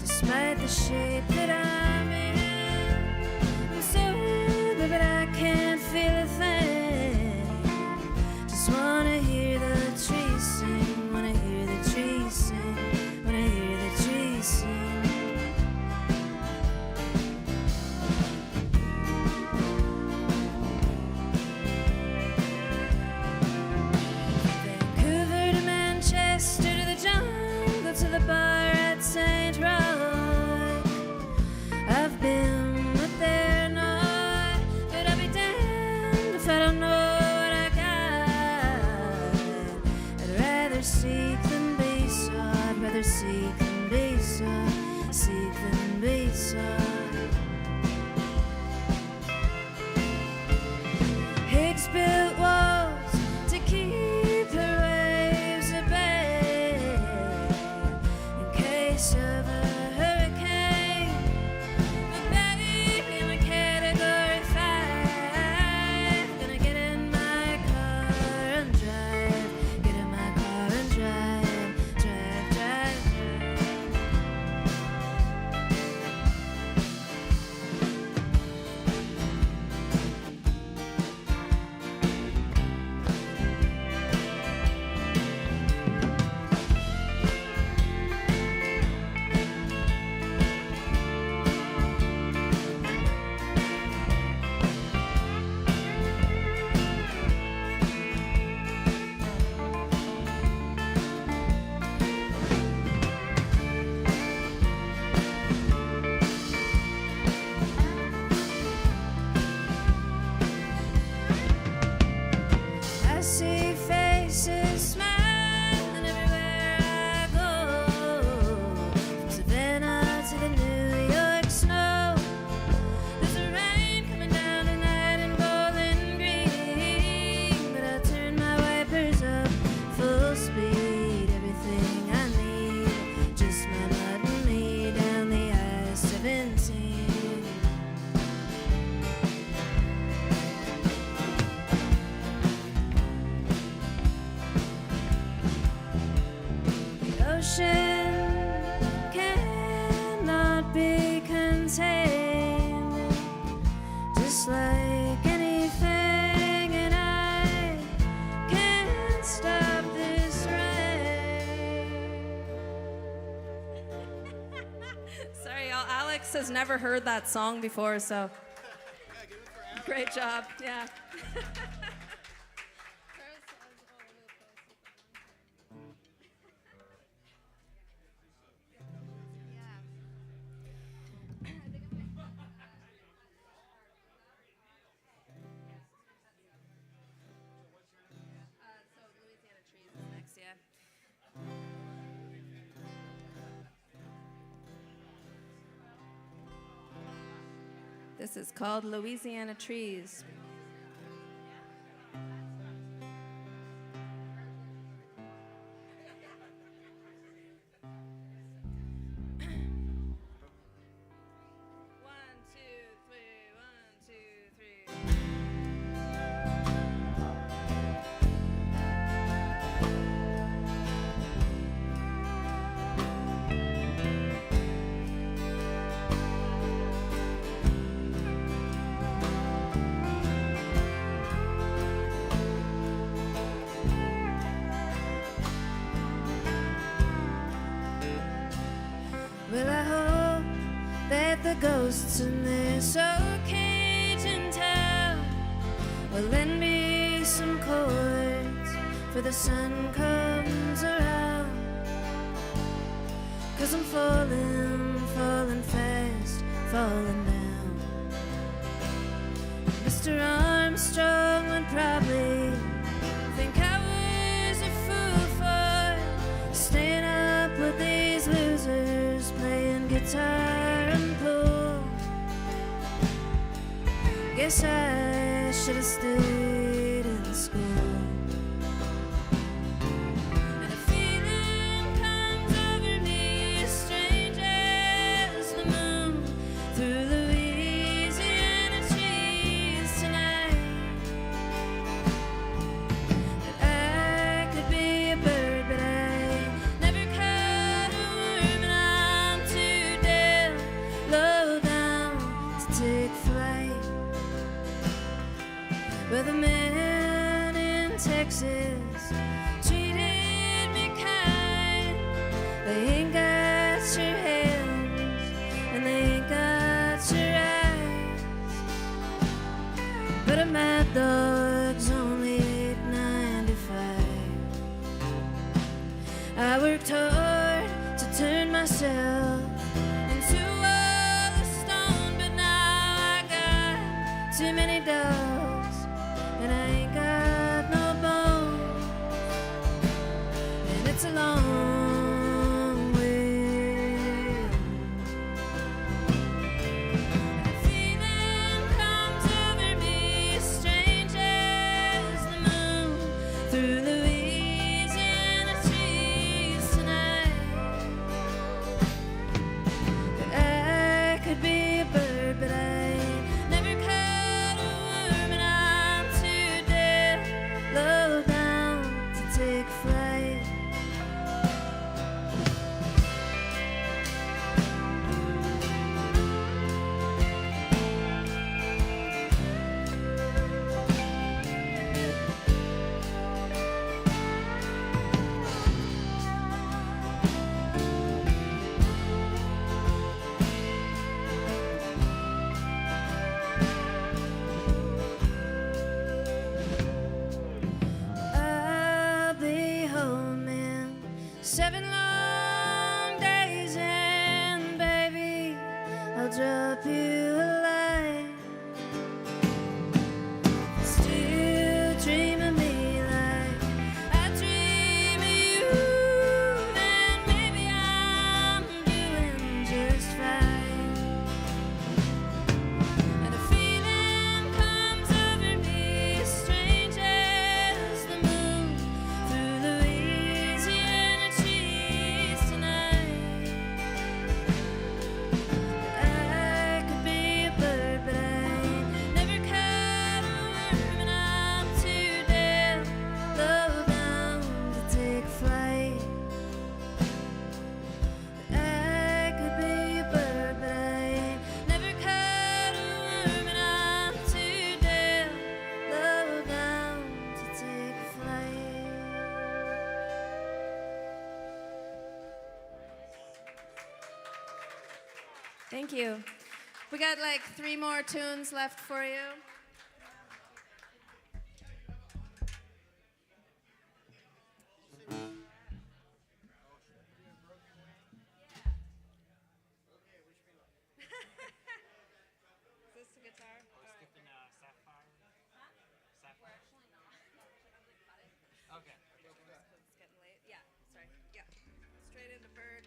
despite the shape that I'm in. I'm sober, but I can't feel a thing. Just wanna hear the trees sing, wanna hear the trees sing, wanna hear the trees sing. Vancouver to Manchester to the jungle to the bar at St. Roch. I've been up there not, but I'll be damned if I don't know what I got. I'd rather seek than be sought. I'd rather seek than be sought. Seek than be sought. Higgs built walls to keep the waves at bay in case of a hurricane. But baby, I'm a Category 5. Gonna get in my car and drive. Get in my car and drive. Drive, drive, I see faces smiling everywhere I go. From Savannah to the New York snow. There's a rain coming down tonight in Bowling Green, but I'll turn my wipers up full speed. Everything I need, just my mud and me down the I-17. The ocean cannot be contained, just like anything, and I can't stop this rain. Sorry, y'all. Alex has never heard that song before, so great job. Yeah. So Louisiana trees is next, yeah. This is called Louisiana Trees. One, two, three, one, two, three. the ghosts in this old Cajun town. Well, lend me some chords for the sun comes around. 'Cause I'm falling fast, falling down. Mr. Armstrong would probably think I was a fool for staying up with these losers playing guitar and pool. Guess I should have stayed in school. And a feeling comes over me as strange as the moon through Louisiana trees tonight. That I could be a bird, but I never caught a worm, and I'm too damn low down to take flight. Well, the man in Texas treated me kind. They ain't got your hands and they ain't got your eyes, but a mad dog's only $8.95. I worked hard to turn myself into a stone, but now I got too many dogs and I ain't got no bones, and it's a long way. A feeling comes over me as strange as the moon through Louisiana trees tonight. That I could be a bird, but I never caught a worm, and I'm too dead low down to take flight. I'll be home in 7 long days, and baby, I'll drop you a line. Still dream of me like I dream of you, and maybe I'm doing just fine. And a feeling comes over me as strange as the moon through Louisiana trees tonight. I could be a bird, but I never caught a worm, and I'm too damn low down to take flight. I could be a bird, but I never caught a worm, and I'm too damn low down to take flight. Thank you. We got like 3 more tunes left for you. Is this the guitar? Skipping Sapphire. Sapphire. Okay. It's getting late. Yeah, sorry. Yeah. Straight into Bird.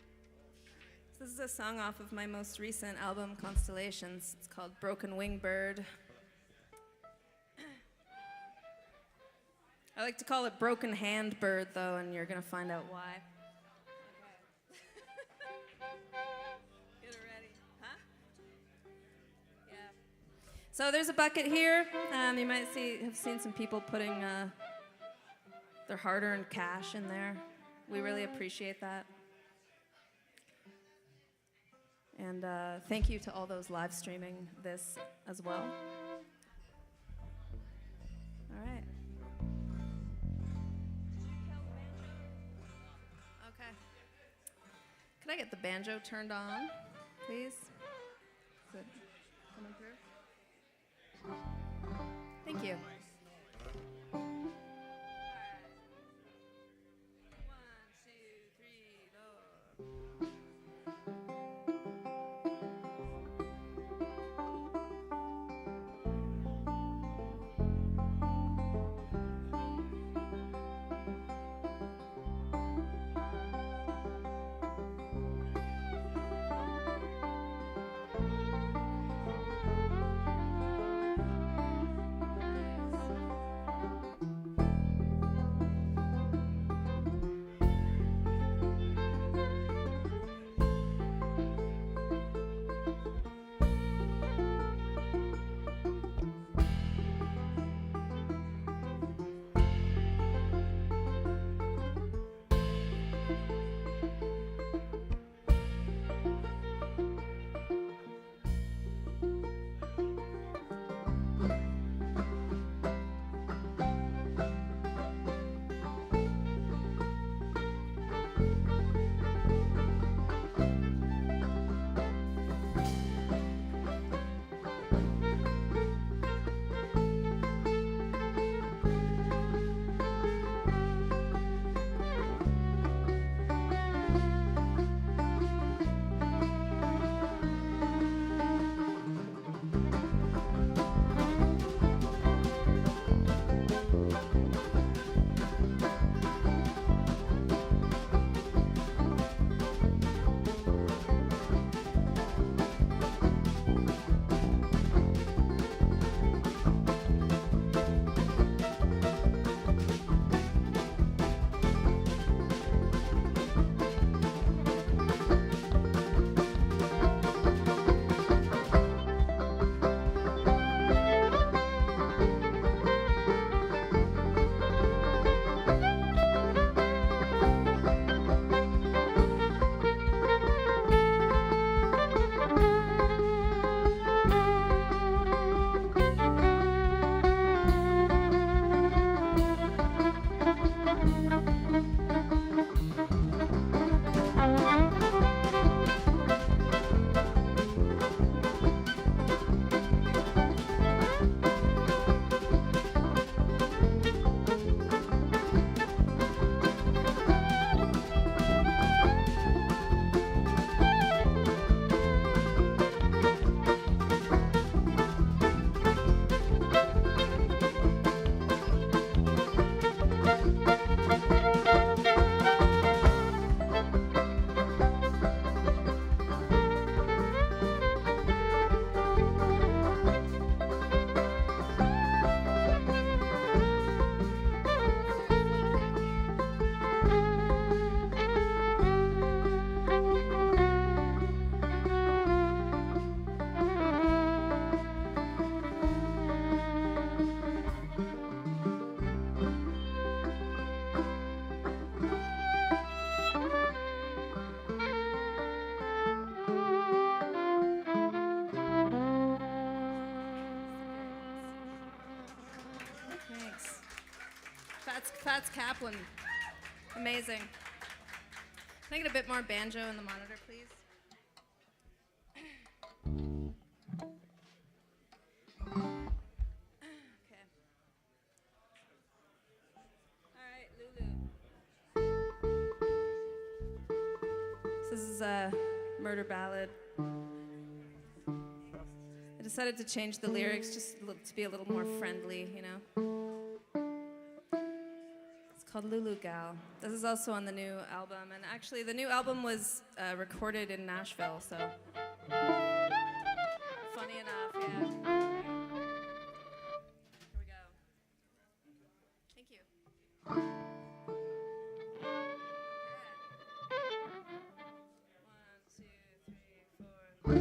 So this is a song off of my most recent album, Constellations. It's called Broken Wing Bird. I like to call it Broken Hand Bird, though, and you're going to find out why. Get it ready. Huh? Yeah. So there's a bucket here. You might have seen some people putting their hard-earned cash in there. We really appreciate that. And thank you to all those live streaming this as well. All right. Okay. Could I get the banjo turned on, please? Thank you. Fats Kaplan. Amazing. Can I get a bit more banjo in the monitor, please? Okay. All right, Lulu. This is a murder ballad. I decided to change the lyrics just to be a little more friendly, you know? Called Lulu Gal. This is also on the new album, and actually the new album was recorded in Nashville, so funny enough, yeah. Here we go. Thank you. One, two, three, four.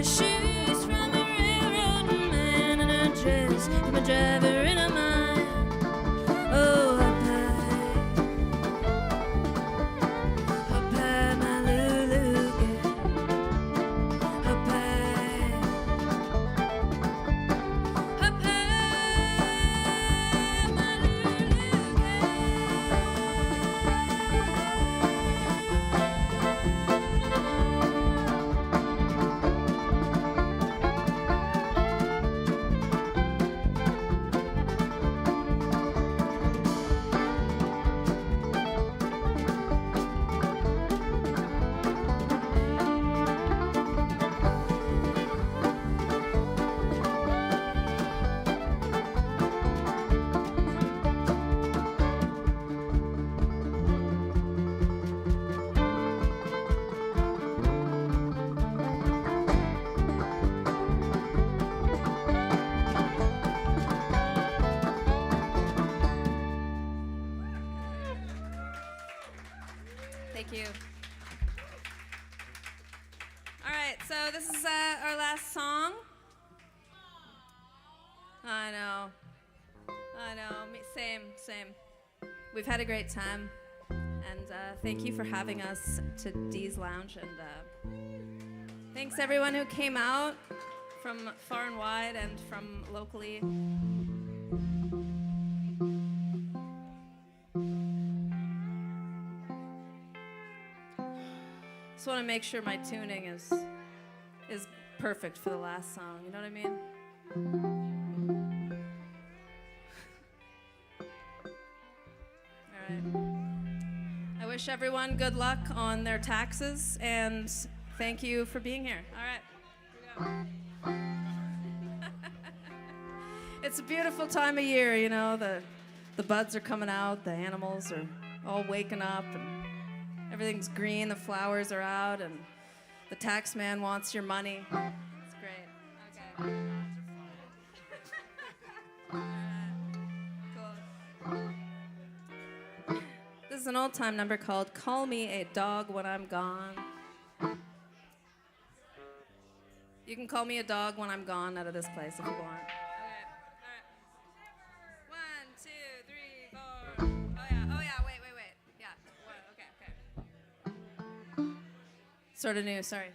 shoes from a railroad man, and a dress from a driver in a mine. Oh, up high, my Lulu gal. Up high, my Lulu Thank you. All right, so this is our last song. I know. Same. We've had a great time, and thank you for having us to Dee's Lounge, and thanks everyone who came out from far and wide and from locally. Just want to make sure my tuning is perfect for the last song. You know what I mean? All right. I wish everyone good luck on their taxes, and thank you for being here. All right. Here we go. It's a beautiful time of year, you know. The buds are coming out, the animals are all waking up, and everything's green, the flowers are out, and the tax man wants your money. It's great. Okay. All right. Cool. This is an old time number called Call Me a Dog When I'm Gone. You can call me a dog when I'm gone out of this place if you want. Okay. All right. 1, 2, 3, 4. Oh yeah, wait. Yeah. Okay. Sort of new, sorry.